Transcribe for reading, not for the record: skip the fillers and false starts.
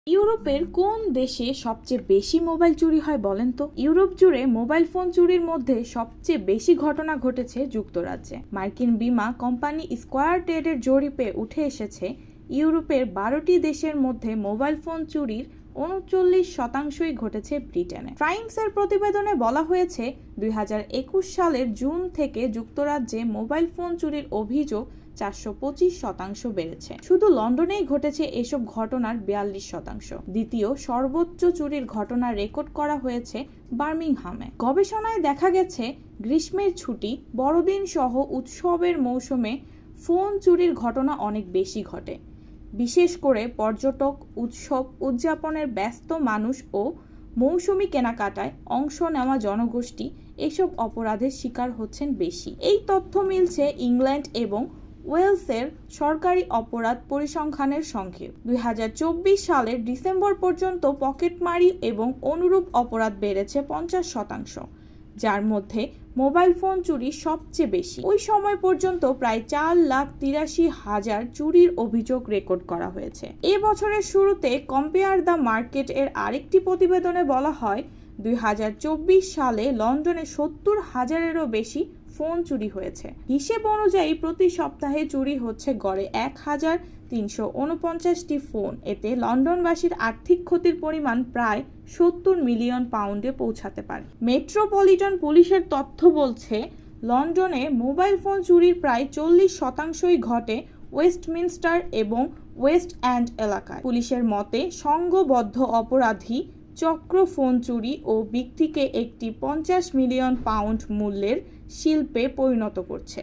ইউরোপের কোন দেশে সবচেয়ে বেশি মোবাইল চুরি হয় বলেন তো? ইউরোপ জুড়ে মোবাইল ফোন চুরির মধ্যে সবচেয়ে বেশি ঘটনা ঘটেছে যুক্তরাজ্যে। মার্কিন বীমা কোম্পানি স্কয়ার ট্রেডের জরিপে উঠে এসেছে, ইউরোপের 12টি দেশের মধ্যে মোবাইল ফোন চুরির 39%ই ঘটেছে ব্রিটেনে। টাইমসের প্রতিবেদনে বলা হয়েছে, 2021 সালের জুন থেকে যুক্তরাজ্যে মোবাইল ফোন চুরির অভিযোগ 425% বেড়েছে। শুধু লন্ডনেই ঘটেছে এসব ঘটনার 42%। দ্বিতীয় সর্বোচ্চ চুরির ঘটনা রেকর্ড করা হয়েছে বার্মিংহামে। গবেষণায় দেখা গেছে, গ্রীষ্মের ছুটি, বড়দিন সহ উৎসবের মৌসুমে ফোন চুরির ঘটনা অনেক বেশি ঘটে। বিশেষ করে পর্যটক, উৎসব উদযাপনের ব্যস্ত মানুষ ও মৌসুমি কেনাকাটায় অংশ নেওয়া জনগোষ্ঠী এসব অপরাধের শিকার হচ্ছেন বেশি। এই তথ্য মিলছে ইংল্যান্ড এবং ওয়েলসের সরকারি অপরাধ পরিসংখ্যানের সঙ্গে। 2024 সালের ডিসেম্বর পর্যন্ত পকেটমারি এবং অনুরূপ অপরাধ বেড়েছে 50%, যার মধ্যে মোবাইল ফোন চুরি সবচেয়ে বেশি। ওই সময় পর্যন্ত প্রায় 4,83,000 চুরির অভিযোগ রেকর্ড করা হয়েছে। এ বছরের শুরুতে কম্পেয়ার দ্য মার্কেট এর আরেকটি প্রতিবেদনে বলা হয়, 2024 সালে লন্ডনে 70,000-এরও বেশি ফোন চুরি হয়েছে। হিসেব অনুযায়ী প্রতি সপ্তাহে চুরি হচ্ছে গড়ে 1,349টি ফোন। এতে লন্ডনবাসীর আর্থিক ক্ষতির পরিমাণ প্রায় 70 মিলিয়ন পাউন্ডে পৌঁছাতে পারে। মেট্রোপলিটন পুলিশের তথ্য বলছে, লন্ডনে মোবাইল ফোন চুরির প্রায় 40%ই ঘটে ওয়েস্টমিনস্টার এবং ওয়েস্ট এন্ড এলাকায়। পুলিশের মতে, সংঘবদ্ধ অপরাধী চক্র ফোন চুরি ও বিক্রিকে একটি 50 মিলিয়ন পাউন্ড মূল্যের শিল্পে পরিণত করছে।